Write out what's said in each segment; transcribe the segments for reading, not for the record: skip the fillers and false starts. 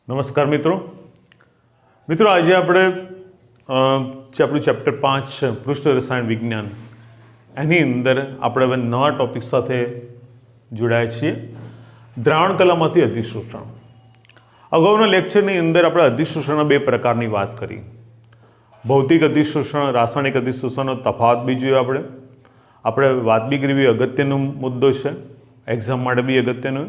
નમસ્કાર મિત્રો આજે આપણે આપણું ચેપ્ટર 5 છે પૃષ્ઠ રસાયણ વિજ્ઞાન એની અંદર આપણે હવે નવા ટોપિક સાથે જોડાયા છીએ દ્રાવણ કલામાંથી અધિશોષણ। અગાઉના લેક્ચરની અંદર આપણે અધિશોષણના બે પ્રકારની વાત કરી, ભૌતિક અધિશોષણ, રાસાયણિક અધિશોષણનો તફાવત બી જોયો। આપણે વાત બી કરવી અગત્યનો મુદ્દો છે, એક્ઝામ માટે બી અગત્યનો।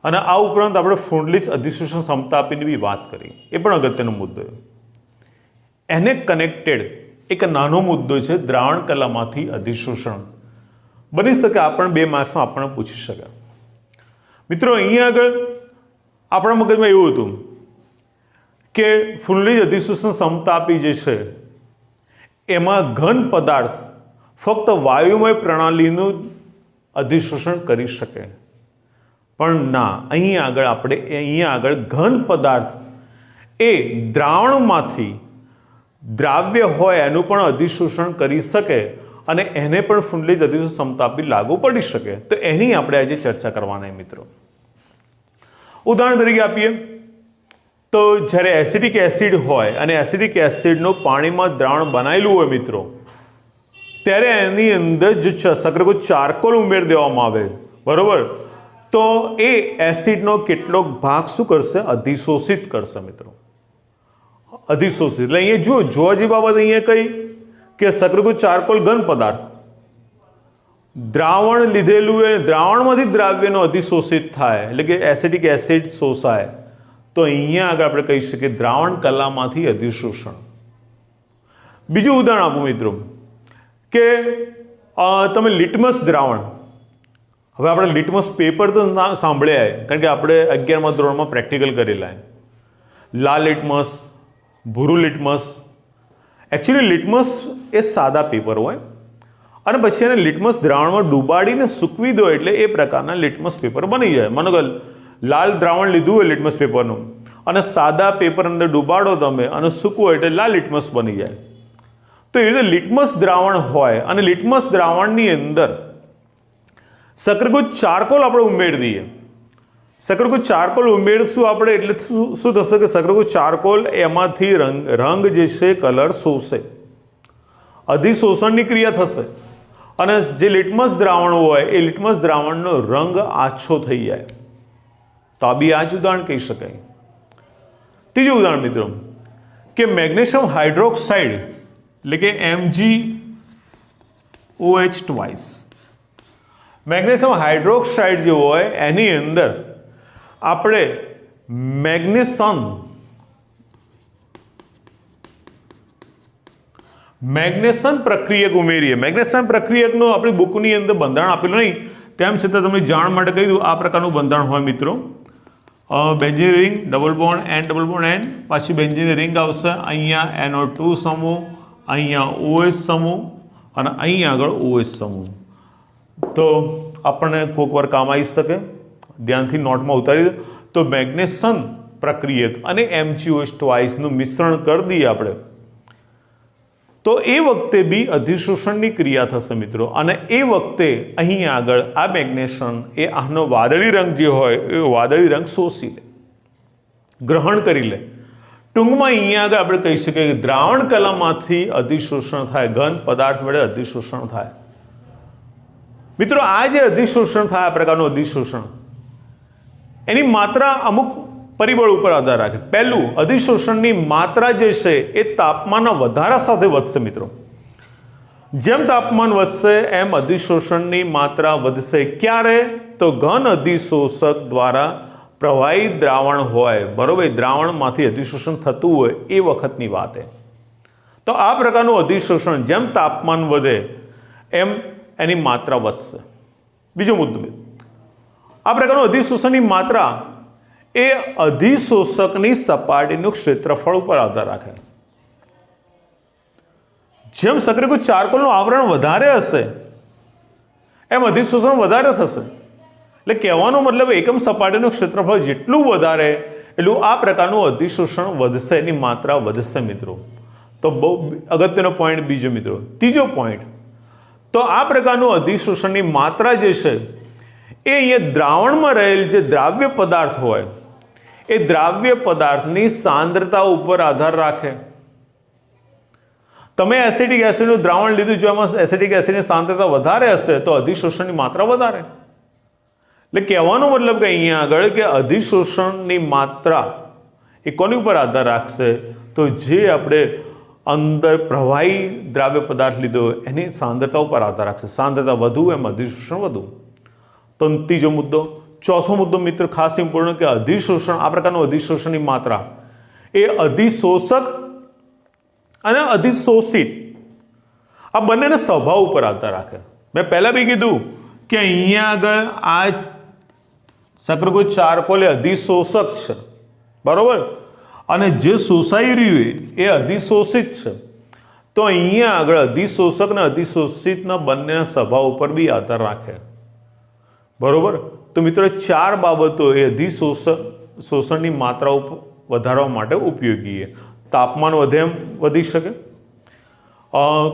અને આ ઉપરાંત આપણે ફુંડલીચ અધિશોષણ ક્ષમતા આપીને બી વાત કરી, એ પણ અગત્યનો મુદ્દો છે। એને કનેક્ટેડ એક નાનો મુદ્દો છે દ્રાવણ કલામાંથી અધિશોષણ। બની શકે આપણને 2 માર્ક્સમાં આપણને પૂછી શકે। મિત્રો અહીંયા આગળ આપણા મગજમાં એવું હતું કે ફુંડલીચ અધિશોષણ ક્ષમતા આપી જે છે એમાં ઘન પદાર્થ ફક્ત વાયુમય પ્રણાલીનું અધિશોષણ કરી શકે, પણ ના, અહીંયા આગળ ઘન પદાર્થ એ દ્રાવણમાંથી દ્રાવ્ય હોય એનું પણ અધિશોષણ કરી શકે અને એને પણ ફુંડલીચ અધિશોષણ ક્ષમતા આપી લાગુ પડી શકે। તો એની આપણે આજે ચર્ચા કરવાના મિત્રો। ઉદાહરણ તરીકે આપીએ તો જ્યારે એસિડિક એસિડ હોય અને એસિડિક એસિડનું પાણીમાં દ્રાવણ બનાવેલું હોય મિત્રો, ત્યારે એની અંદર જે સક્રગુજ ચારકોલ ઉમેરી દેવામાં આવે, બરોબર, તો એ એસિડનો કેટલોક ભાગ શું કરશે? અધિશોષિત કરશે મિત્રો, અધિશોષિત। એટલે અહીંયા જોવા જેવી બાબત અહીંયા કઈ કે સક્રગુજ ચારકોલ ઘન પદાર્થ દ્રાવણ લીધેલું એ દ્રાવણમાંથી દ્રાવ્યનો અધિશોષિત થાય, એટલે કે એસિડિક એસિડ શોષાય, તો અહીંયા આગળ આપણે કહી શકીએ દ્રાવણ કલામાંથી અધિશોષણ। બીજું ઉદાહરણ આપું મિત્રો કે તમે લિટમસ દ્રાવણ, હવે આપણે લિટમસ પેપર તો સાંભળ્યા, કારણ કે આપણે 11મા ધોરણમાં પ્રેક્ટિકલ કરેલા, લાલ લિટમસ, ભૂરું લિટમસ। એકચ્યુઅલી લિટમસ એ સાદા પેપર હોય અને પછી એને લિટમસ દ્રાવણમાં ડૂબાડીને સૂકવી દો એટલે એ પ્રકારના લિટમસ પેપર બની જાય। માનો કે લાલ દ્રાવણ લીધું હોય લિટમસ પેપરનું અને સાદા પેપર અંદર ડૂબાડો તમે અને સૂકવો એટલે લાલ લિટમસ બની જાય। તો એ રીતે લિટમસ દ્રાવણ હોય અને લિટમસ દ્રાવણની અંદર સક્રગુજ ચારકોલ આપણે ઉમેરી દઈએ। સક્રગુજ ચારકોલ ઉમેરશું આપણે એટલે શું થશે કે સક્રગુજ ચારકોલ એમાંથી રંગ જે છે કલર શોષે, અધિશોષણની ક્રિયા થશે અને જે લિટમસ દ્રાવણ હોય એ લિટમસ દ્રાવણનો રંગ આછો થઈ જાય। તો આ બી આ જ ઉદાહરણ કહી શકાય। ત્રીજું ઉદાહરણ મિત્રો કે મેગ્નેશિયમ હાઇડ્રોક્સાઇડ એટલે કે MgOH2। મેગ્નેશિયમ હાઇડ્રોક્સાઇડ જે હોય એની અંદર આપણે મેગ્નેશન પ્રક્રિયક ઉમેરીએ। મેગ્નેશન પ્રક્રિયકનું આપણી બુકની અંદર બંધારણ આપેલું નહીં, તેમ છતાં તમને જાણ માટે કહી દઉં, આ પ્રકારનું બંધારણ હોય મિત્રો। Benzene ring, double bond N, પાછી બેન્ઝીન રિંગ આવશે, અહીંયા NO2 સમૂહ, અહીંયા OH સમૂહ અને અહીંયા આગળ OH સમૂહ। તો આપણને કોઈક વાર કામ આવી શકે, ધ્યાનથી નોટમાં ઉતારી દો। તો મેગ્નેશન પ્રક્રિયક અને MgOH2નું મિશ્રણ કરી દઈએ આપણે, તો એ વખતે બી અધિશોષણની ક્રિયા થશે મિત્રો। અને એ વખતે અહીંયા આગળ આ મેગ્નેશન એ આનો વાદળી રંગ જે હોય એ વાદળી રંગ શોષી લે, ગ્રહણ કરી લે। ટૂંકમાં અહીંયા આગળ આપણે કહી શકીએ કે દ્રાવણ કલામાંથી અધિશોષણ થાય, ઘન પદાર્થ વડે અધિશોષણ થાય। મિત્રો આ જે અધિશોષણ થાય, આ પ્રકારનું અધિશોષણ, એની માત્રા અમુક પરિબળ ઉપર આધાર રાખે। પહેલું, અધિશોષણની માત્રા જે છે એ તાપમાનના વધારા સાથે વધશે મિત્રો। જેમ તાપમાન વધશે એમ અધિશોષણની માત્રા વધશે। ક્યારે? તો ઘન અધિશોષક દ્વારા પ્રવાહી દ્રાવણ હોય, બરોબર, દ્રાવણમાંથી અધિશોષણ થતું હોય એ વખતની વાત છે। તો આ પ્રકારનું અધિશોષણ જેમ તાપમાન વધે એમ એની માત્રા વધશે। બીજો મુદ્દો, આ પ્રકારનું અધિશોષણની માત્રા એ અધિશોષકની સપાટીનું ક્ષેત્રફળ ઉપર આધાર રાખે। જેમ સક્રગુજ ચારકોલનું આવરણ વધારે હશે એમ અધિશોષણ વધારે થશે। એટલે કહેવાનો મતલબ એકમ સપાટીનું ક્ષેત્રફળ જેટલું વધારે એટલું આ પ્રકારનું અધિશોષણ વધશે, એની માત્રા વધશે મિત્રો। તો બહુ અગત્યનો પોઈન્ટ બીજો મિત્રો। ત્રીજો પોઈન્ટ, તો આ પ્રકારનું અધિશોષણની માત્રા જે છે એ અહીંયા દ્રાવણમાં રહેલ જે દ્રાવ્ય પદાર્થ હોય એ દ્રાવ્ય પદાર્થની સાંદ્રતા ઉપર આધાર રાખે. તમે એસિડિક એસિડનું દ્રાવણ લીધું, જો એમાં એસિડિક એસિડની સાંદ્રતા વધારે હશે તો અધિશોષણની માત્રા વધારે. એટલે કહેવાનો મતલબ કે અહીંયા આગળ કે અધિશોષણની માત્રા એ કોની ઉપર આધાર રાખશે? તો જે આપણે અંદર પ્રવાહી દ્રાવ્ય પદાર્થ લીધો એની સાંદ્રતા ઉપર આધાર રાખશે. સાંદ્રતા વધુ એમ અધિશોષણ વધુ. તો ત્રીજો મુદ્દો. ચોથો મુદ્દો મિત્ર ખાસ ઇમ્પોર્ટન્ટ કે અધિશોષણ, આ પ્રકારનું અધિશોષણની માત્રા એ અધિશોષક અને અધિશોષિત આ બંનેના સ્વભાવ ઉપર આધાર રાખે. મેં પહેલા બી કીધું કે અહીંયા આગળ આ સક્રકોચ ચારકોલ એ અધિશોષક છે, બરોબર, અને જે શોષાઈ રહ્યું એ અધિશોષિત છે. તો અહીંયા આગળ અધિશોષક અને અધિશોષિતના બંનેના સ્વભાવ ઉપર બી આધાર રાખે, બરોબર. તો મિત્રો 4 બાબતો એ શોષણની માત્રા વધારવા માટે ઉપયોગી છે. તાપમાન વધે એમ વધી શકે,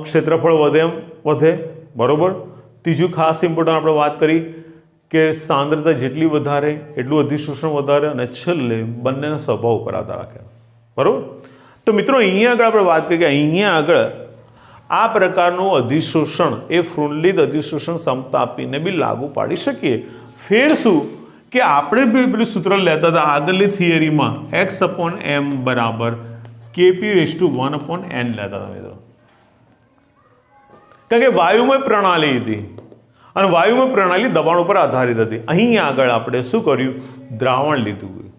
ક્ષેત્રફળ વધે એમ વધે, બરોબર. ત્રીજું ખાસ ઇમ્પોર્ટન્ટ આપણે વાત કરી કે સાંદ્રતા જેટલી વધારે એટલું અધિશોષણ વધારે, અને છેલ્લે બંનેના સ્વભાવ ઉપર આધાર રાખે, બરોબર. તો મિત્રો અહીંયા આગળ આપણે વાત કરીએ કે અહીંયા આગળ આ પ્રકારનું અધિશોષણ એ ફ્રુન્લીત અધિશોષણ ક્ષમતા આપીને બી લાગુ પાડી શકીએ. ફેર શું કે આપણે બી પેલું સૂત્ર લેતા હતા આગળની થિયરીમાં x/m બરાબર Kp/1/n લેતા હતા મિત્રો, કારણ કે વાયુમય પ્રણાલી હતી અને વાયુમય પ્રણાલી દબાણ ઉપર આધારિત હતી. અહીં આગળ આપણે શું કર્યું? દ્રાવણ લીધું.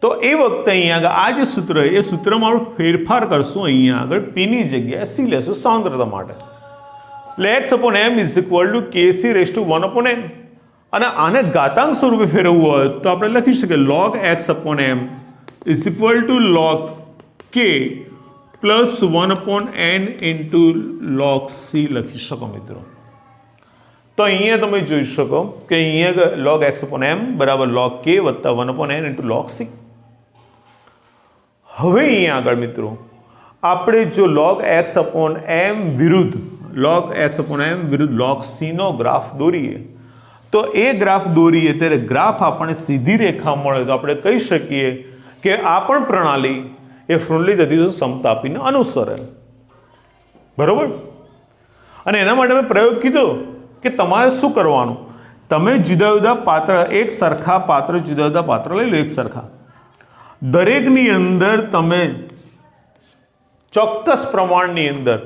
તો એ વખતે અહીંયા આગળ આ જે સૂત્ર એ સૂત્રમાં આપણે ફેરફાર કરશું. અહીંયા આગળ પીની જગ્યાએ સી લેશું સાંદ્રતા માટે. એટલે x/m = Kc/1/n. અને આને ઘાતાંક સ્વરૂપે ફેરવવું હોય તો આપણે લખી શકીએ log x/m = log K + 1/n × log C લખી શકો મિત્રો. તો અહીંયા તમે જોઈ શકો કે અહીંયા log x/m બરાબર log K + 1/n × log C. હવે અહીંયા આગળ મિત્રો આપણે જો log x/m વિરુદ્ધ log C નો ગ્રાફ દોરીએ તો એ ગ્રાફ દોરીએ ત્યારે ગ્રાફ આપણને સીધી રેખા મળે તો આપણે કહી શકીએ કે આ પણ પ્રણાલી એ ફ્રુન્લીત અધિશોષણ ક્ષમતા આપીને અનુસરે, બરોબર. અને એના માટે મેં પ્રયોગ કીધો કે તમારે શું કરવાનું? તમે જુદા જુદા પાત્ર, એક સરખા પાત્ર, જુદા જુદા પાત્ર લઈ લો, એક સરખા. દરેકની અંદર તમે ચોક્કસ પ્રમાણની અંદર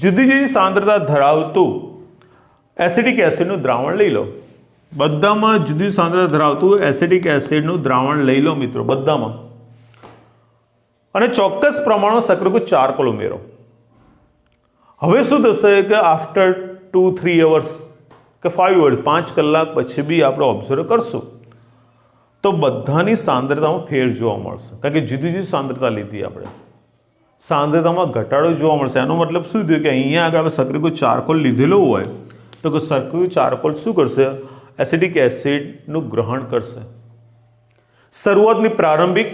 જુદી જુદી સાંદ્રતા ધરાવતું એસિડિક એસિડનું દ્રાવણ લઈ લો. બધામાં જુદી સાંદ્રતા ધરાવતું એસિડિક એસિડનું દ્રાવણ લઈ લો મિત્રો, બધામાં. અને ચોક્કસ પ્રમાણમાં સક્રકોચ ચારકોલ ઉમેરો. હવે શું થશે કે આફ્ટર 2-3 અવર્સ કે 5 અવર્સ 5 કલાક પછી બી આપણે ઓબ્ઝર્વ કરશું તો બધાની સાંદ્રતામાં ફેર જોવા મળશે, કારણ કે જુદી જુદી સાંદ્રતા લીધી આપણે. સાંદ્રતામાં ઘટાડો જોવા મળશે. એનો મતલબ શું થયું કે અહીંયા આગળ આપણે સક્રકોચ ચારકોલ લીધેલો હોય તો કે સક્રકોચ ચારકોલ શું કરશે? એસિડિક એસિડનું ગ્રહણ કરશે. શરૂઆતની પ્રારંભિક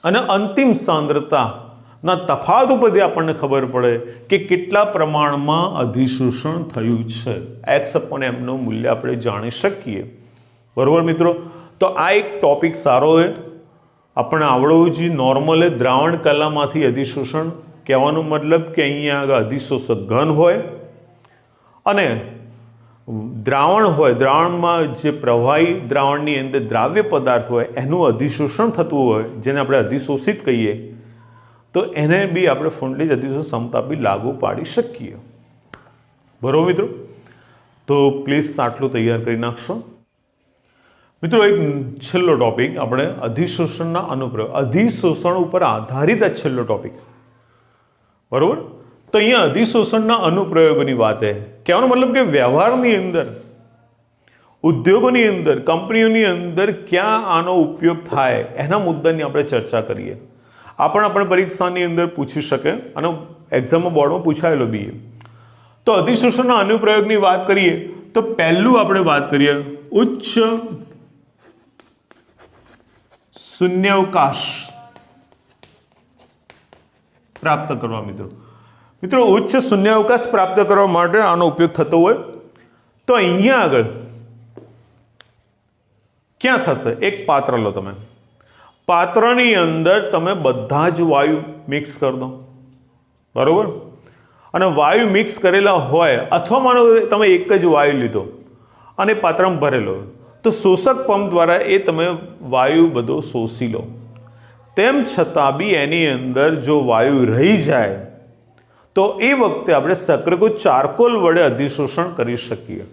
અને અંતિમ સાંદ્રતાના તફાવત ઉપરથી આપણને ખબર પડે કે કેટલા પ્રમાણમાં અધિશોષણ થયું છે. x/m નું મૂલ્ય આપણે જાણી શકીએ, બરોબર મિત્રો. તો આ એક ટોપિક સારો છે, આપણને આવડવું જોઈએ. નોર્મલ દ્રાવણ કલામાંથી અધિશોષણ કહેવાનો મતલબ કે અહીંયા આગળ અધિશોષક ઘન હોય અને દ્રાવણ હોય, દ્રાવણમાં જે પ્રવાહી દ્રાવણની અંદર દ્રાવ્ય પદાર્થ હોય એનું અધિશોષણ થતું હોય જેને આપણે અધિશોષિત કહીએ, તો એને બી આપણે ફ્રુન્લીત અધિશોષણ ક્ષમતા બી લાગુ પાડી શકીએ, બરોબર મિત્રો. તો પ્લીઝ આટલું તૈયાર કરી નાખશો મિત્રો. એક છેલ્લો ટોપિક આપણે અધિશોષણના અનુપ્રયોગ, અધિશોષણ ઉપર આધારિત આ છેલ્લો ટોપિક, બરોબર. તો અહીંયા અધિશોષણના અનુપ્રયોગોની વાત છે. કહેવાનો મતલબ કે વ્યવહારની અંદર, ઉદ્યોગોની અંદર, કંપનીઓની અંદર ક્યાં આનો ઉપયોગ થાય એના મુદ્દાની આપણે ચર્ચા કરીએ. આ પણ આપણે પરીક્ષાની અંદર પૂછી શકે અને એક્ઝામમાં બોર્ડમાં પૂછાયેલો બી. તો અધિશોષણના અનુપ્રયોગની વાત કરીએ તો પહેલું આપણે વાત કરીએ ઉચ્ચ શૂન્યાવકાશ પ્રાપ્ત કરવા. મિત્રો ઉચ્ચ શૂન્યાવકાશ પ્રાપ્ત કરવા માટે આનો ઉપયોગ થતો હોય તો અહીંયા આગળ ક્યાં થશે? એક પાત્ર લો તમે, પાત્રની અંદર તમે બધા જ વાયુ મિક્સ કરી દો, બરોબર? અને વાયુ મિક્સ કરેલા હોય અથવા માનો તમે એક જ વાયુ લીધો અને પાત્રમાં ભરેલો, તો શોષક પંપ દ્વારા એ તમે વાયુ બધો શોષી લો. તેમ છતાં બી એની અંદર જો વાયુ રહી જાય તો એ વખતે આપણે સક્રિયકૃત ચારકોલ વડે અધિશોષણ કરી શકીએ.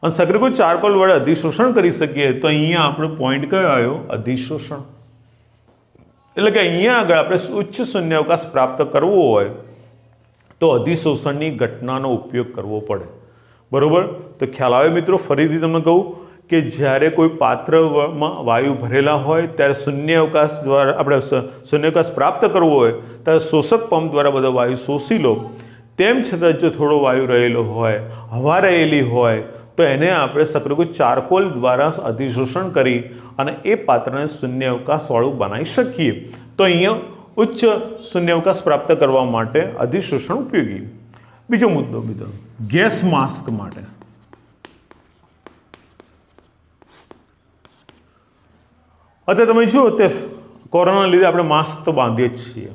અને સક્રિયકૃત ચારકોલ વડે અધિશોષણ કરી શકીએ તો અહીંયા આપણો પોઈન્ટ કયો આવ્યો? અધિશોષણ. એટલે કે અહીંયા આગળ આપણે ઉચ્ચ શૂન્યાવકાશ પ્રાપ્ત કરવો હોય તો અધિશોષણની ઘટનાનો ઉપયોગ કરવો પડે, બરોબર? તો ખ્યાલ આવે મિત્રો? ફરીથી તમને કહું કે જ્યારે કોઈ પાત્રમાં વાયુ ભરેલા હોય ત્યારે શૂન્યાવકાશ દ્વારા આપણે શૂન્યાવકાશ પ્રાપ્ત કરવો હોય ત્યારે શોષક પંપ દ્વારા બધો વાયુ શોષી લો. તેમ છતાં જો થોડો વાયુ રહેલો હોય, હવા રહેલી હોય, તો એને આપણે સક્રિયકૃત ચારકોલ દ્વારા અધિશોષણ કરી અને એ પાત્રને શૂન્યાવકાશવાળું બનાવી શકીએ. તો અહીંયા ઉચ્ચ શૂન્યાવકાશ પ્રાપ્ત કરવા માટે અધિશોષણ ઉપયોગી. બીજો મુદ્દો મિત્રો, ગેસ માસ્ક માટે. અત્યારે તમે જુઓ તે કોરોનાના લીધે આપણે માસ્ક તો બાંધીએ જ છીએ,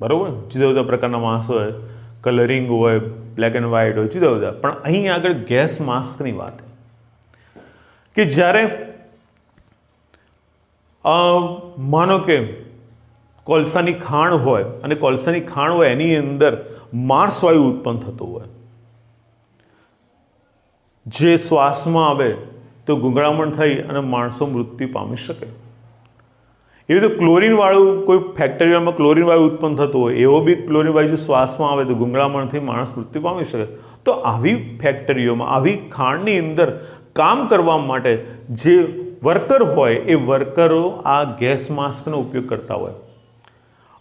બરાબર? જુદા જુદા પ્રકારના માસ્ક હોય, કલરિંગ હોય, બ્લેક એન્ડ વ્હાઇટ હોય, જુદા જુદા. પણ અહીં આગળ ગેસ માસ્કની વાત કે જ્યારે માનો કે કોલસાની ખાણ હોય અને કોલસાની ખાણ હોય એની અંદર માર્સ વાયુ ઉત્પન્ન થતો હોય, જે શ્વાસમાં આવે તો ગુંગળામણ થઈ અને માણસો મૃત્યુ પામી શકે. એવી રીતે ક્લોરીનવાળું કોઈ ફેક્ટરીમાં ક્લોરીન વાયુ ઉત્પન્ન થતો હોય, એવો બી ક્લોરીન વાયુ જો શ્વાસમાં આવે તો ગુંગળામણથી માણસ મૃત્યુ પામી શકે. તો આવી ફેક્ટરીઓમાં, આવી ખાણની અંદર કામ કરવા માટે જે વર્કર હોય એ વર્કરો આ ગેસ માસ્કનો ઉપયોગ કરતા હોય.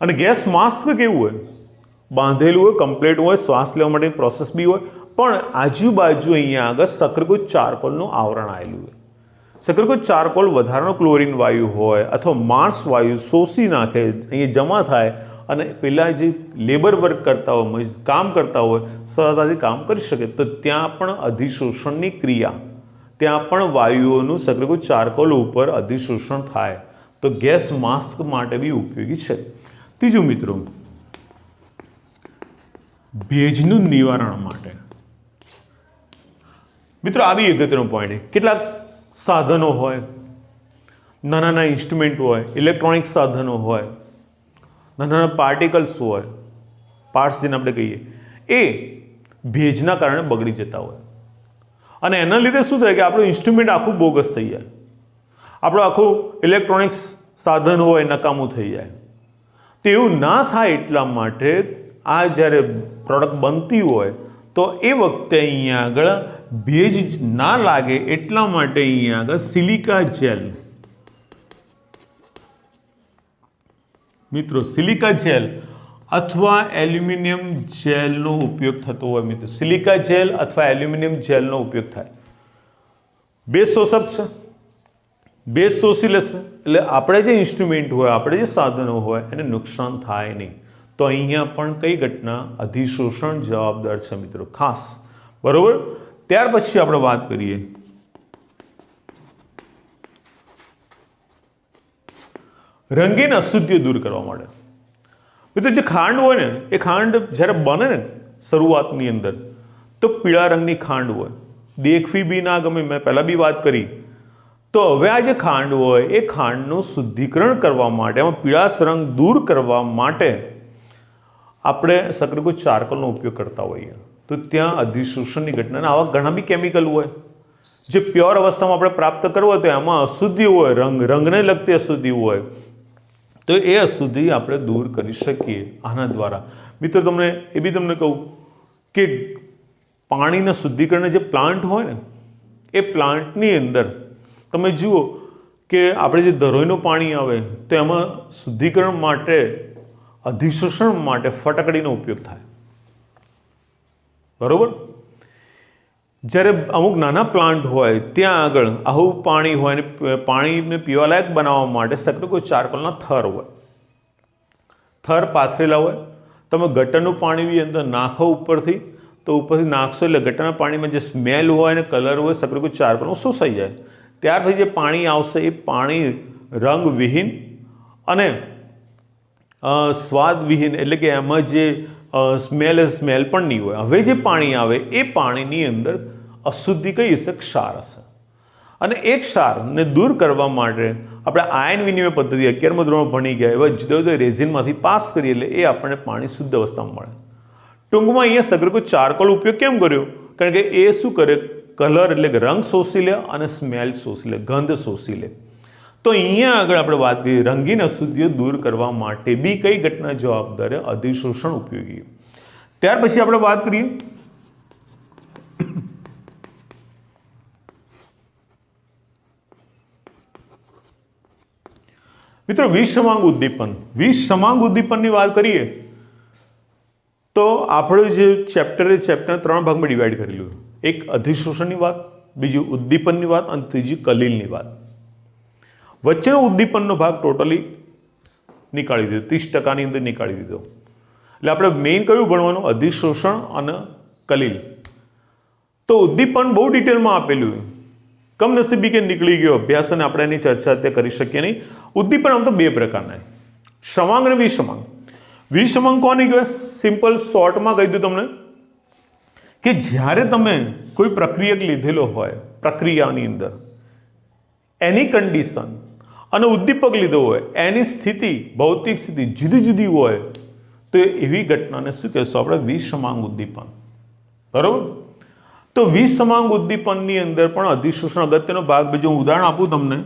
અને ગેસ માસ્ક કેવું હોય? બાંધેલું હોય, કમ્પ્લીટ હોય, શ્વાસ લેવા માટેની પ્રોસેસ બી હોય, પણ આજુબાજુ અહીંયા આગળ સક્રિયકૃત ચારકોલનું આવરણ આવેલું હોય. સક્રિયકૃત ચારકોલ વધારાનો ક્લોરીન વાયુ હોય અથવા માર્સ વાયુ શોષી નાખે, અહીંયા જમા થાય અને પેલા જે લેબર વર્ક કરતા હોય, કામ કરતા હોય, સરળતાથી કામ કરી શકે. તો ત્યાં પણ અધિશોષણની ક્રિયા, ત્યાં પણ વાયુઓનું સક્રિયકૃત ચારકોલ ઉપર અધિશોષણ થાય. તો ગેસ માસ્ક માટે બી ઉપયોગી છે. ત્રીજું મિત્રો, ભેજનું નિવારણ માટે. મિત્રો આ બી અગત્યનો પોઈન્ટ. કેટલાક સાધનો હોય, નાના નાના ઇન્સ્ટ્રુમેન્ટ હોય, ઇલેક્ટ્રોનિક સાધનો હોય, નાના નાના પાર્ટિકલ્સ હોય, પાર્ટ્સ જેને આપણે કહીએ, એ ભેજના કારણે બગડી જતા હોય. અને એના લીધે શું થાય કે આપણું ઇન્સ્ટ્રુમેન્ટ આખું બોગસ થઈ જાય, આપણું આખું ઇલેક્ટ્રોનિક્સ સાધન હોય નકામું થઈ જાય. તો એવું ના થાય એટલા માટે આ જ્યારે પ્રોડક્ટ બનતી હોય તો એ વખતે અહીંયા આગળ ભેજ ના લાગે એટલા માટે અહીંયા આગળ સિલિકા જેલ, મિત્રો સિલિકા જેલ અથવા એલ્યુમિનિયમ જેલનો ઉપયોગ થતો હોય. મિત્રો સિલિકા જેલ અથવા એલ્યુમિનિયમ જેલનો ઉપયોગ થાય. ભેજ શોષક છે, ભેજ શોષી લેશે એટલે આપણે જે ઇન્સ્ટ્રુમેન્ટ હોય, આપણે જે સાધનો હોય એને નુકસાન થાય નહીં. તો અહીંયા પણ કઈ ઘટના? અધિશોષણ જવાબદાર છે મિત્રો, ખાસ, બરોબર? ત્યાર પછી આપણે વાત કરીએ રંગીન અશુદ્ધિઓ દૂર કરવા માટે. મિત્રો જે ખાંડ હોય ને, એ ખાંડ જ્યારે બને ને શરૂઆતની અંદર તો પીળા રંગની ખાંડ હોય, દેખવી બી ના ગમે, મેં પહેલાં બી વાત કરી. તો હવે આ જે ખાંડ હોય એ ખાંડનું શુદ્ધિકરણ કરવા માટે, એમાં પીળાશ રંગ દૂર કરવા માટે આપણે સક્રિયકૃત ચારકોલનો ઉપયોગ કરતા હોઈએ. તો ત્યાં અધિશોષણની ઘટના, આવા ઘણા બી કેમિકલ હોય જે પ્યોર અવસ્થામાં આપણે પ્રાપ્ત કરવો હોય તો એમાં અશુદ્ધિ હોય, રંગને લગતી અશુદ્ધિ હોય, તો એ અશુદ્ધિ આપણે દૂર કરી શકીએ આના દ્વારા. મિત્રો તમને એ બી તમને કહું કે પાણીના શુદ્ધિકરણ જે પ્લાન્ટ હોય ને, એ પ્લાન્ટની અંદર તમે જુઓ કે આપણે જે ધરોઈનું પાણી આવે તો એમાં શુદ્ધિકરણ માટે, અધિશોષણ માટે ફટકડીનો ઉપયોગ થાય, બરોબર? જ્યારે અમુક નાના પ્લાન્ટ હોય ત્યાં આગળ આવું પાણી હોય અને પાણીને પીવાલાયક બનાવવા માટે સક્રિયકૃત ચારકોલના થર હોય, થર પાથરેલા હોય. તમે ગટરનું પાણી બી અંદર નાખો ઉપરથી, તો ઉપરથી નાખશો એટલે ગટરના પાણીમાં જે સ્મેલ હોય અને કલર હોય સક્રિયકૃત ચારકોલનો શોષાઈ જાય. ત્યાર પછી જે પાણી આવશે એ પાણી રંગવિહીન અને સ્વાદવિહીન, એટલે કે એમાં જે સ્મેલ પણ નહીં હોય. હવે જે પાણી આવે એ પાણીની અંદર અશુદ્ધિ કઈ હશે? ક્ષાર હશે. અને એ ક્ષારને દૂર કરવા માટે આપણે આયન વિનિમય પદ્ધતિ 11મા ધોરણમાં ભણી ગયા એવા જુદા જુદા રેઝિનમાંથી પાસ કરીએ એટલે એ આપણને પાણી શુદ્ધ અવસ્થામાં મળે. ટૂંકમાં અહીંયા સગર્કો ચારકોલ ઉપયોગ કેમ કર્યો? કારણ કે એ શું કરે? કલર એટલે કે રંગ શોષી લે અને સ્મેલ શોષી લે, ગંધ શોષી લે. તો અહીંયા આગળ આપણે વાત કરીએ રંગીન અશુદ્ધિઓ દૂર કરવા માટે બી કઈ ઘટના જવાબદાર? અધિશોષણ ઉપયોગી. ત્યાર પછી આપણે વાત કરીએ મિત્રો વિષમાંગ ઉદ્દીપન. વિષમાંગ ઉદ્દીપનની વાત કરીએ તો આપણું જે ચેપ્ટર 3 ભાગમાં ડિવાઈડ કરેલું. એક અધિશોષણની વાત, બીજું ઉદ્દીપનની વાત અને ત્રીજી કલીલની વાત. વચ્ચેનો ઉદ્દીપનનો ભાગ ટોટલી નીકાળી દીધો, 30% અંદર નીકાળી દીધો. એટલે આપણે મેઇન કયું ભણવાનું? અધિશોષણ અને કલીલ. તો ઉદ્દીપન બહુ ડિટેલમાં આપેલું, કમનસીબી કે નીકળી ગયો અભ્યાસ અને આપણે એની ચર્ચા તે કરી શકીએ નહીં. ઉદ્દીપન આમ તો બે પ્રકારના, સમાંગ અને વિષમાંગ. વિષમાંગ કોને કહેવાય? સિમ્પલ શોર્ટમાં કહી દઉં તમને કે જ્યારે તમે કોઈ પ્રક્રિયક લીધેલો હોય, પ્રક્રિયાની અંદર એની કન્ડિશન અને ઉદ્દીપક લીધો હોય, એની સ્થિતિ, ભૌતિક સ્થિતિ જુદી જુદી હોય તો એવી ઘટનાને શું કહેશું આપણે? વિષમાંગ ઉદ્દીપન. બરોબર? તો વિષમાંગ ઉદ્દીપનની અંદર પણ અધિશોષણ અગત્યનો ભાગ. બીજું ઉદાહરણ આપું તમને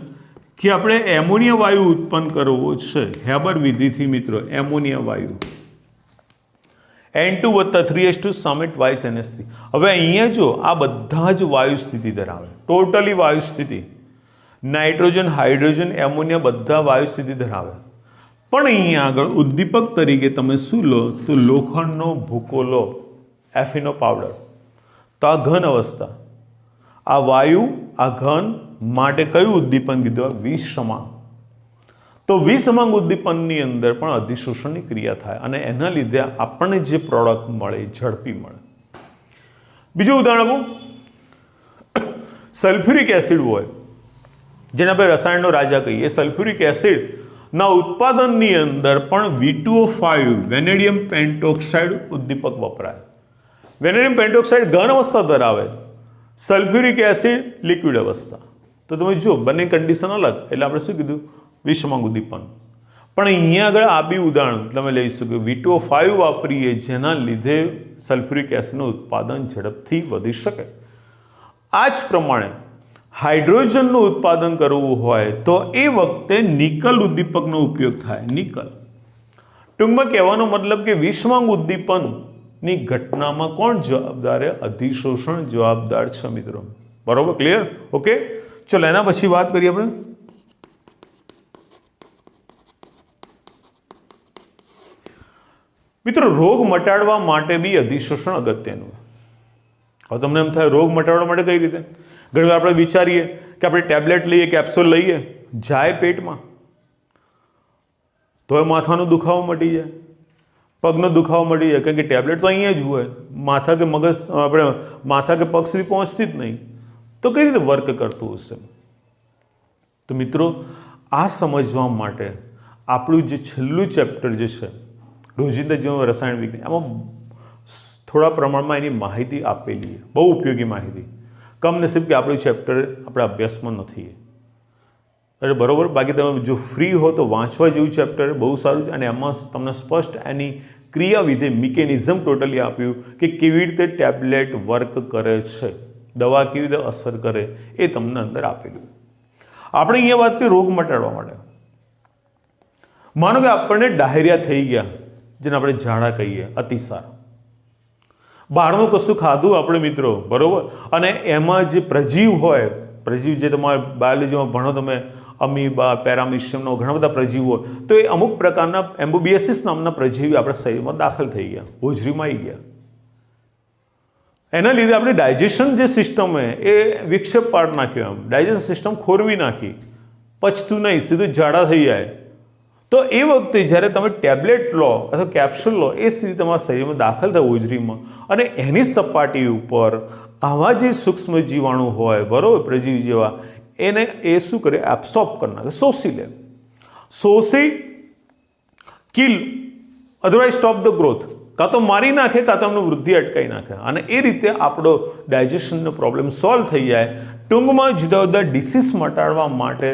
કે આપણે એમોનિયા વાયુ ઉત્પન્ન કરવો છે હેબર વિધિથી મિત્રો. એમોનિયા વાયુ N2 + 3H2 સામે ટ્વાઇસ NH3. હવે અહીંયા જો આ બધા જ વાયુ સ્થિતિ ધરાવે, ટોટલી વાયુ સ્થિતિ, નાઇટ્રોજન, હાઇડ્રોજન, એમોનિયા બધા વાયુ સ્થિતિ ધરાવે. પણ અહીંયા આગળ ઉદ્દીપક તરીકે તમે શું લો? તો લોખંડનો ભૂકો લો, એફિનો પાવડર. તો આ ઘન અવસ્થા, આ વાયુ, આ ઘન માટે કયું ઉદ્દીપન કીધું? વિષમાંગ. તો વિષમાંગ ઉદ્દીપનની અંદર પણ અધિશોષણની ક્રિયા થાય અને એના લીધે આપણને જે પ્રોડક્ટ મળે એ ઝડપી મળે. બીજું ઉદાહરણ આપું, સલ્ફ્યુરિક એસિડ હોય જેને આપણે રસાયણનો રાજા કહીએ. સલ્ફ્યુરિક એસિડના ઉત્પાદનની અંદર પણ V2O5 વેનેડિયમ પેન્ટોક્સાઇડ ઉદ્દીપક વપરાય. વેનેડિયમ પેન્ટોક્સાઇડ ઘન અવસ્થા ધરાવે, સલ્ફ્યુરિક એસિડ લિક્વિડ અવસ્થા. તો તમે જો બંને કન્ડિશન અલગ, એટલે આપણે શું કીધું? વિષમાંગ ઉદ્દીપન. પણ અહીંયા આગળ આ બી ઉદાહરણ તમે લઈ શકો. V2O5 વાપરીએ જેના લીધે સલ્ફ્યુરિક એસિડનું ઉત્પાદન ઝડપથી વધી શકે. આ જ પ્રમાણે હાઇડ્રોજનનું ઉત્પાદન કરવું હોય તો એ વખતે નિકલ ઉદ્દીપકનો ઉપયોગ થાય. નિકલ. ટૂંકમાં કહેવાનો મતલબ કે વિષમાંગ ઉદ્દીપનની ઘટનામાં કોણ જવાબદાર? અધિશોષણ જવાબદાર છે મિત્રો. બરોબર? ક્લિયર? ઓકે, ચલો એના પછી વાત કરીએ આપણે મિત્રો રોગ મટાડવા માટે બી અધિશોષણ અગત્યનું. હવે તમને એમ થાય રોગ મટાડવા માટે કઈ રીતે? ઘણી વાર આપણે વિચારીએ કે આપણે ટેબ્લેટ લઈએ, કેપ્સ્યુલ લઈએ, જાય પેટમાં તો માથાનો દુખાવો મટી જાય, પગનો દુખાવો મટી જાય, કારણ કે ટેબ્લેટ તો અહીંયા જ હોય, માથા કે મગજ આપણે માથા કે પગ સુધી પહોંચતી જ નહીં. તો કઈ રીતે વર્ક કરતું હશે? તો મિત્રો આ સમજવા માટે આપણું જે છેલ્લું ચેપ્ટર જે છે રોજિંદા જીવન રસાયણ વિજ્ઞાન, એમાં થોડા પ્રમાણમાં એની માહિતી આપેલી છે, બહુ ઉપયોગી માહિતી. કમનસીબ કે આપણું ચેપ્ટર આપણા અભ્યાસમાં નથી. એટલે બરાબર, બાકી તમે જો ફ્રી હો તો વાંચવા જેવું ચેપ્ટર બહુ સારું છે અને એમાં તમને સ્પષ્ટ એની ક્રિયાવિધિ, મિકેનિઝમ ટોટલી આપ્યું કે કેવી રીતે ટેબ્લેટ વર્ક કરે છે, દવા કેવી રીતે અસર કરે એ તમને અંદર આપેલું. આપણે અહીંયા વાત કરીએ રોગ મટાડવા માટે. માનો કે આપણને ડાયરિયા થઈ ગયા, જેને આપણે ઝાડા કહીએ, અતિસાર, બહારનું કશું ખાધું આપણે મિત્રો, બરાબર, અને એમાં જે પ્રજીવ હોય, પ્રજીવ જે તમારે બાયોલોજીમાં ભણો તમે, અમીબા, પેરામિશિયમનો ઘણા બધા પ્રજીવ હોય, તો એ અમુક પ્રકારના એમ્બોબિયાસિસ નામના પ્રજીવી આપણા શરીરમાં દાખલ થઈ ગયા, હોજરીમાં આવી ગયા. એના લીધે આપણે ડાયજેશન જે સિસ્ટમ હોય એ વિક્ષેપ પાડી નાખ્યો, એમ ડાયજેશન સિસ્ટમ ખોરવી નાખી, પચતું નહીં, સીધું ઝાડા થઈ જાય. તો એ વખતે જ્યારે તમે ટેબ્લેટ લો અથવા કેપ્સ્યુલ લો, એ સીધી તમારા શરીરમાં દાખલ થાય હોજરીમાં, અને એની સપાટી ઉપર આવા જે સૂક્ષ્મ જીવાણુ હોય, બરાબર, પ્રજીવ જેવા, એને એ શું કરે, એબ્સોર્બ કરી નાખે, શોષી લે, શોષી kill otherwise stop the growth, કાં તો મારી નાખે કાં તો એમનું વૃદ્ધિ અટકાવી નાખે, અને એ રીતે આપણો ડાયજેશનનો પ્રોબ્લેમ સોલ્વ થઈ જાય. ટૂંકમાં જુદા જુદા ડિસીઝ મટાડવા માટે,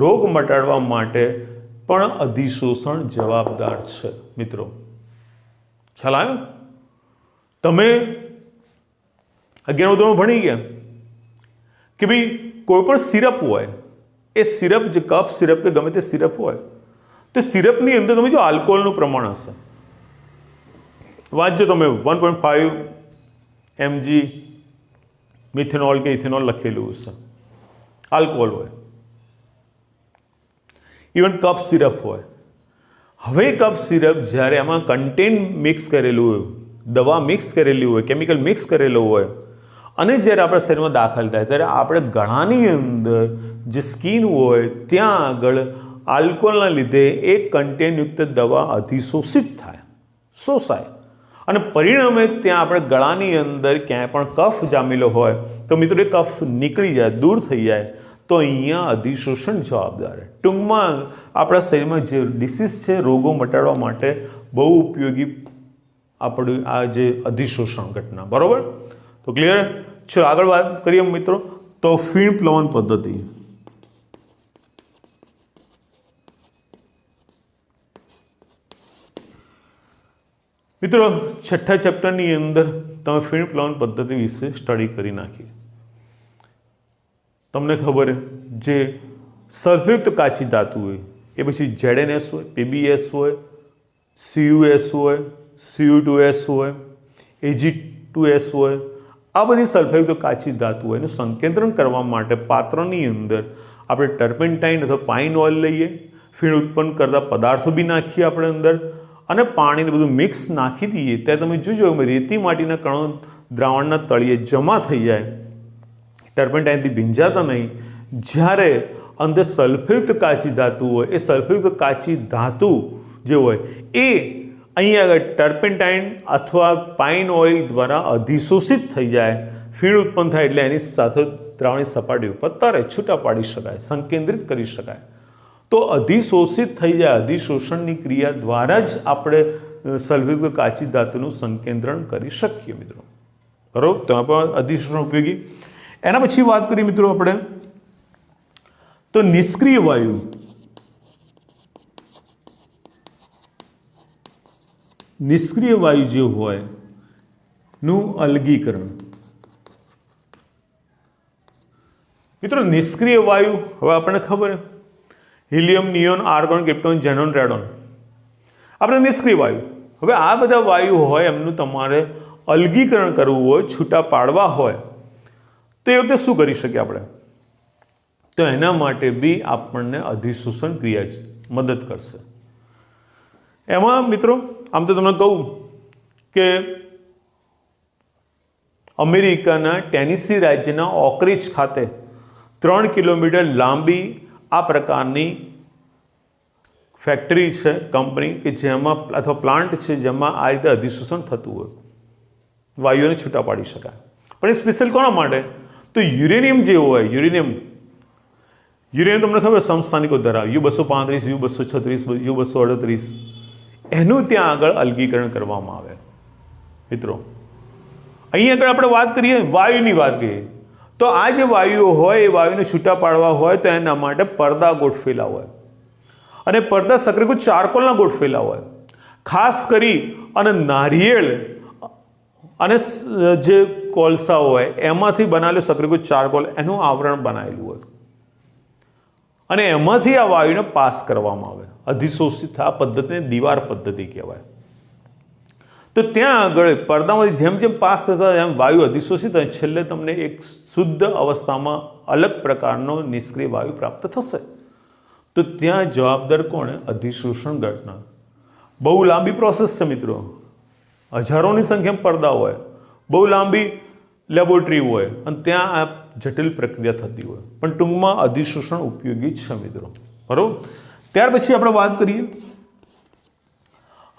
રોગ મટાડવા માટે પણ અધિશોષણ જવાબદાર છે મિત્રો. ખ્યાલ આવ્યો? તમે 11મું ધોરણ ભણી ગયા કે ભાઈ કોઈ પણ સિરપ હોય, એ સિરપ જે કફ સિરપ કે ગમે તે સિરપ હોય, તો સિરપની અંદર તમે જો આલ્કોહોલનું પ્રમાણ હશે, વાંચજો તમે 1.5 mg મિથેનોલ કે ઇથેનોલ લખેલું હશે, આલ્કોહોલ હોય. ઇવન કફ સિરપ હોય. હવે કફ સિરપ જ્યારે એમાં કન્ટેન્ટ મિક્સ કરેલું હોય, દવા મિક્સ કરેલી હોય, કેમિકલ મિક્સ કરેલું હોય, અને જ્યારે આપણા શરીરમાં દાખલ થાય ત્યારે આપણે ગળાની અંદર જે સ્કિન હોય ત્યાં આગળ આલ્કોહોલના લીધે એ કન્ટેન્ટયુક્ત દવા અધિશોષિત થાય, શોષાય, અને પરિણામે ત્યાં આપણે ગળાની અંદર ક્યાંય પણ કફ જામેલો હોય તો મિત્રો એ કફ નીકળી જાય, દૂર થઈ જાય, તો અહીંયા અધિશોષણ જવાબદાર. ટૂંકમાં આપણા શરીરમાં જે ડિસીઝ છે, રોગો મટાડવા માટે બહુ ઉપયોગી આપણું આ જે અધિશોષણ ઘટના. બરાબર? તો ક્લિયર? ચલો આગળ વાત કરીએ મિત્રો. તો ફીણ પ્લવન પદ્ધતિ. મિત્રો 6થા ચેપ્ટરની અંદર તમે ફીણ પ્લવન પદ્ધતિ વિશે સ્ટડી કરી નાખી. તમને ખબર જે સલ્ફયુક્ત કાચી ધાતુ હોય, એ પછી ZnS હોય, PbS હોય, CuS હોય, Cu2S હોય, Ag2S હોય, આ બધી સલ્ફયુક્ત કાચી ધાતુ હોય એનું સંકેન્દ્રણ કરવા માટે પાત્રની અંદર આપણે ટર્પેન્ટાઇન અથવા પાઇન ઓઇલ લઈએ, ફીણ ઉત્પન્ન કરતા પદાર્થો બી નાખીએ આપણે અંદર, અને પાણીને બધું મિક્સ નાખી દઈએ. ત્યારે તમે જોજો રેતી માટીના કણો દ્રાવણના તળિયે જમા થઈ જાય, ટર્પેન્ટાઇનથી ભીંજાતા નહીં. જ્યારે અંદર સલ્ફયુક્ત કાચી ધાતુ હોય, એ સલ્ફયુક્ત કાચી ધાતુ જે હોય એ અહીંયા આગળ ટર્પેન્ટાઇન અથવા પાઇન ઓઇલ દ્વારા અધિશોષિત થઈ જાય, ફીણ ઉત્પન્ન થાય, એટલે એની સાથે દ્રાવણની સપાટી ઉપર તરે છૂટા પાડી શકાય, સંકેન્દ્રિત કરી શકાય. તો અધિશોષિત થઈ જાય, અધિશોષણની ક્રિયા દ્વારા જ આપણે સલ્ફયુક્ત કાચી ધાતુનું સંકેન્દ્રણ કરી શકીએ મિત્રો. બરાબર? તો પણ અધિશોષણ ઉપયોગી. એના પછી વાત કરીએ મિત્રો આપણે તો નિષ્ક્રિય વાયુ. નિષ્ક્રિય વાયુ જે હોય નું અલગીકરણ. મિત્રો નિષ્ક્રિય વાયુ હવે આપણને ખબર helium, neon, argon, krypton, xenon, radon, આપણે નિષ્ક્રિય વાયુ. હવે આ બધા વાયુ હોય એમનું તમારે અલગીકરણ કરવું હોય, છૂટા પાડવા હોય, તો એ વખતે શું કરી શકીએ આપણે? તો એના માટે બી આપણને અધિશોષણ ક્રિયા જ મદદ કરશે. એમાં મિત્રો આમ તો તમને કહું કે અમેરિકાના ટેનેસી રાજ્યના ઓકરીજ ખાતે 3 કિલોમીટર લાંબી આ પ્રકારની ફેક્ટરી છે, કંપની કે જેમાં અથવા પ્લાન્ટ છે જેમાં આ રીતે અધિશોષણ થતું હોય, વાયુઓને છૂટા પાડી શકાય. પણ એ સ્પેશિયલ કોના માટે? તો યુરેનિયમ જે હોય, યુરેનિયમ તમને ખબર સમસ્થાનિકો ધરાવે, U-235, U-236, U-238, એનું ત્યાં આગળ અલગીકરણ કરવામાં આવે. મિત્રો અહીં આગળ આપણે વાત કરીએ વાયુની વાત કરીએ તો આ જે વાયુઓ હોય એ વાયુને છૂટા પાડવા હોય તો એના માટે પડદા ગોઠવેલા હોય, અને પડદા સક્રિયકૃત ચારકોલના ગોઠવેલા હોય. ખાસ કરી અને નારિયેળ અને જે કોલસા હોય એમાંથી બનાવેલું સક્રિયકૃત ચારકોલ એનું આવરણ બનાવેલું હોય, અને એમાંથી આ વાયુને પાસ કરવામાં આવે, અધિશોષિત. આ પદ્ધતિને દીવાર પદ્ધતિ કહેવાય. તો ત્યાં આગળ પડદામાંથી જેમ જેમ પાસ થતા એમ વાયુ અધિશોષિત અને છેલ્લે તમને એક શુદ્ધ અવસ્થામાં અલગ પ્રકારનો નિષ્ક્રિય વાયુ પ્રાપ્ત થશે. તો ત્યાં જવાબદાર કોણ? અધિશોષણ ઘટના. બહુ લાંબી પ્રોસેસ છે મિત્રો, હજારોની સંખ્યામાં પડદા હોય, બહુ લાંબી લેબોરેટરી હોય, અને ત્યાં આ જટિલ પ્રક્રિયા થતી હોય, પણ ટૂંકમાં અધિશોષણ ઉપયોગી છે મિત્રો. બરાબર? ત્યાર પછી આપણે વાત કરીએ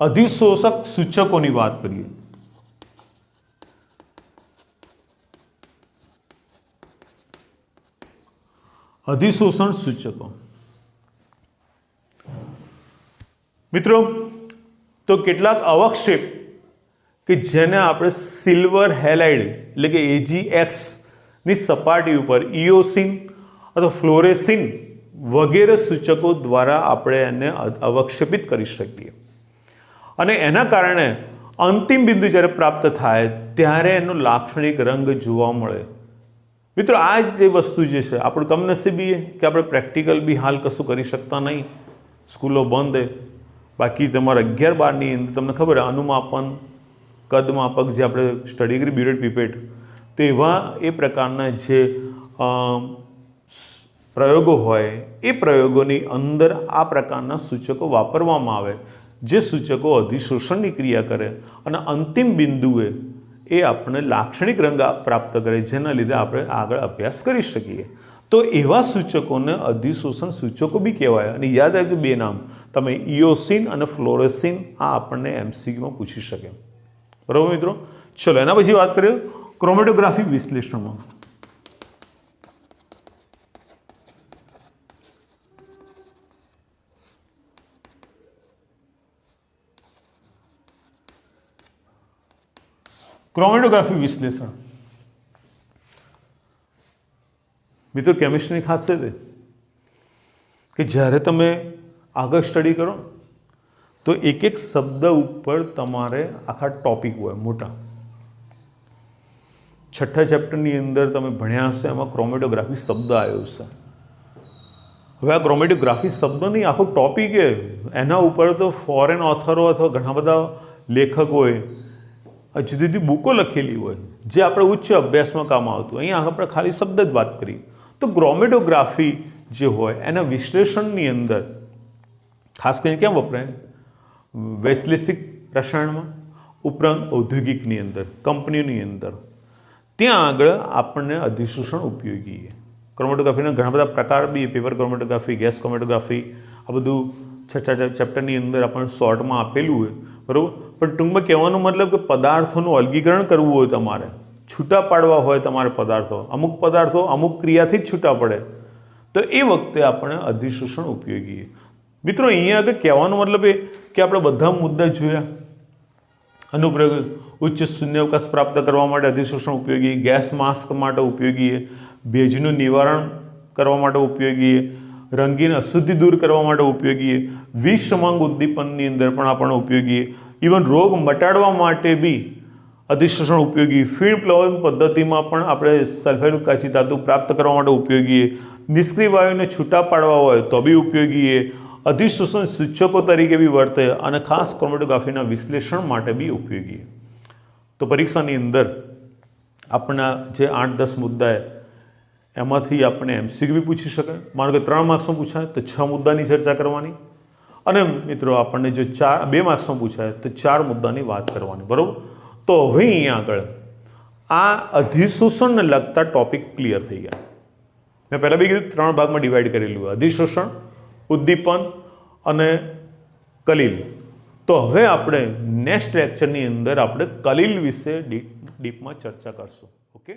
અધિશોષક સૂચકોની વાત કરીએ. અધિશોષણ સૂચકો. મિત્રો, તો કેટલાક અવક્ષેપ કે જેને આપણે સિલ્વર હેલાઇડ એટલે કે AgX ની સપાટી ઉપર ઇઓસિન અથવા ફ્લોરેસિન વગેરે સૂચકો દ્વારા આપણે એને અવક્ષેપિત કરી શકીએ અને એના કારણે અંતિમ બિંદુ જ્યારે પ્રાપ્ત થાય ત્યારે એનો લાક્ષણિક રંગ જોવા મળે. મિત્રો, આ જે વસ્તુ જે છે આપણું કમનસીબી કે આપણે પ્રેક્ટિકલ બી હાલ કશું કરી શકતા નહીં, સ્કૂલો બંધ. બાકી તમારા 11-12ની અંદર તમને ખબર અનુમાપન કદમાપક જે આપણે સ્ટડી કરી બીરેડ પીપેટ તેવા એ પ્રકારના જે પ્રયોગો હોય એ પ્રયોગોની અંદર આ પ્રકારના સૂચકો વાપરવામાં આવે જે સૂચકો અધિશોષણની ક્રિયા કરે અને અંતિમ બિંદુએ એ આપણને લાક્ષણિક રંગ પ્રાપ્ત કરે જેના લીધે આપણે આગળ અભ્યાસ કરી શકીએ. તો એવા સૂચકોને અધિશોષણ સૂચકો બી કહેવાય. અને યાદ રાખજો 2 નામ તમે ઇઓસિન અને ફ્લોરેસિન આ આપણને MCQમાં પૂછી શકે. બરાબર મિત્રો? ચલો એના પછી વાત કરીએ ક્રોમેટોગ્રાફી વિશ્લેષણમાં. ક્રોમેટોગ્રાફી વિશ્લેષણ મિત્રો કેમિસ્ટ્રીની ખાસિયત છે કે જ્યારે તમે આગળ સ્ટડી કરો તો એક એક શબ્દ ઉપર તમારે આખા ટોપિક હોય મોટા. 6ઠ્ઠા ચેપ્ટરની અંદર તમે ભણ્યા હશે એમાં ક્રોમેટોગ્રાફી શબ્દ આવ્યો છે. હવે આ ક્રોમેટોગ્રાફી શબ્દની આખો ટોપિક એના ઉપર તો ફોરેન ઓથરો અથવા ઘણા બધા લેખકોએ જુદી જુદી બુકો લખેલી હોય જે આપણે ઉચ્ચ અભ્યાસમાં કામ આવતું. અહીંયા આપણે ખાલી શબ્દ જ વાત કરી. તો ક્રોમેટોગ્રાફી જે હોય એના વિશ્લેષણની અંદર ખાસ કરીને કેમ વપરાય? વૈશ્લેષિક રસાયણમાં, ઉપરાંત ઔદ્યોગિકની અંદર, કંપનીની અંદર, ત્યાં આગળ આપણને અધિશોષણ ઉપયોગી છે. ક્રોમેટોગ્રાફીના ઘણા બધા પ્રકાર બી, પેપર ક્રોમેટોગ્રાફી, ગેસ ક્રોમેટોગ્રાફી, આ બધું 6ઠ્ઠા ચેપ્ટરની અંદર આપણને શોર્ટમાં આપેલું હોય. બરાબર? પણ ટૂંકમાં કહેવાનો મતલબ કે પદાર્થોનું અલગીકરણ કરવું હોય તમારે, છૂટા પાડવા હોય તમારે પદાર્થો, અમુક પદાર્થો અમુક ક્રિયાથી જ છૂટા પડે તો એ વખતે આપણે અધિશોષણ ઉપયોગી. મિત્રો, અહીંયા આગળ કહેવાનો મતલબ એ કે આપણે બધા મુદ્દા જોયા. અનુપ્રયોગ ઉચ્ચ શૂન્યાવકાશ પ્રાપ્ત કરવા માટે અધિશોષણ ઉપયોગી, ગેસ માસ્ક માટે ઉપયોગી, ભેજનું નિવારણ કરવા માટે ઉપયોગી, રંગીન અશુદ્ધિ દૂર કરવા માટે ઉપયોગી, વિષમાંગ ઉદ્દીપનની અંદર પણ આપણને ઉપયોગી, ઇવન રોગ મટાડવા માટે બી અધિશોષણ ઉપયોગી, ફીણ પ્લવન પદ્ધતિમાં પણ આપણે સલ્ફેટ કાચી ધાતુ પ્રાપ્ત કરવા માટે ઉપયોગી, નિષ્ક્રિય વાયુને છૂટા પાડવા હોય તો બી ઉપયોગી, અધિશોષણ સૂચકો તરીકે બી વર્તે અને ખાસ ક્રોમેટોગ્રાફીના વિશ્લેષણ માટે બી ઉપયોગી. તો પરીક્ષાની અંદર આપણા જે 8-10 મુદ્દા એમાંથી આપણે MCQ બી પૂછી શકાય. માનો કે 3 માર્ક્સમાં પૂછાય તો 6 મુદ્દાની ચર્ચા કરવાની અને મિત્રો આપણને જો 2 માર્ક્સમાં પૂછાય તો 4 મુદ્દાની વાત કરવાની. બરાબર? તો હવે અહીંયા આગળ આ અધિશોષણને લગતા ટોપિક ક્લિયર થઈ ગયા. મેં પહેલાં બી કીધું 3 ભાગમાં ડિવાઈડ કરેલું હોય: અધિશોષણ, ઉદ્દીપન અને કલીલ. તો હવે આપણે નેક્સ્ટ લેક્ચરની અંદર આપણે કલીલ વિશે ડીપમાં ચર્ચા કરશું. ઓકે.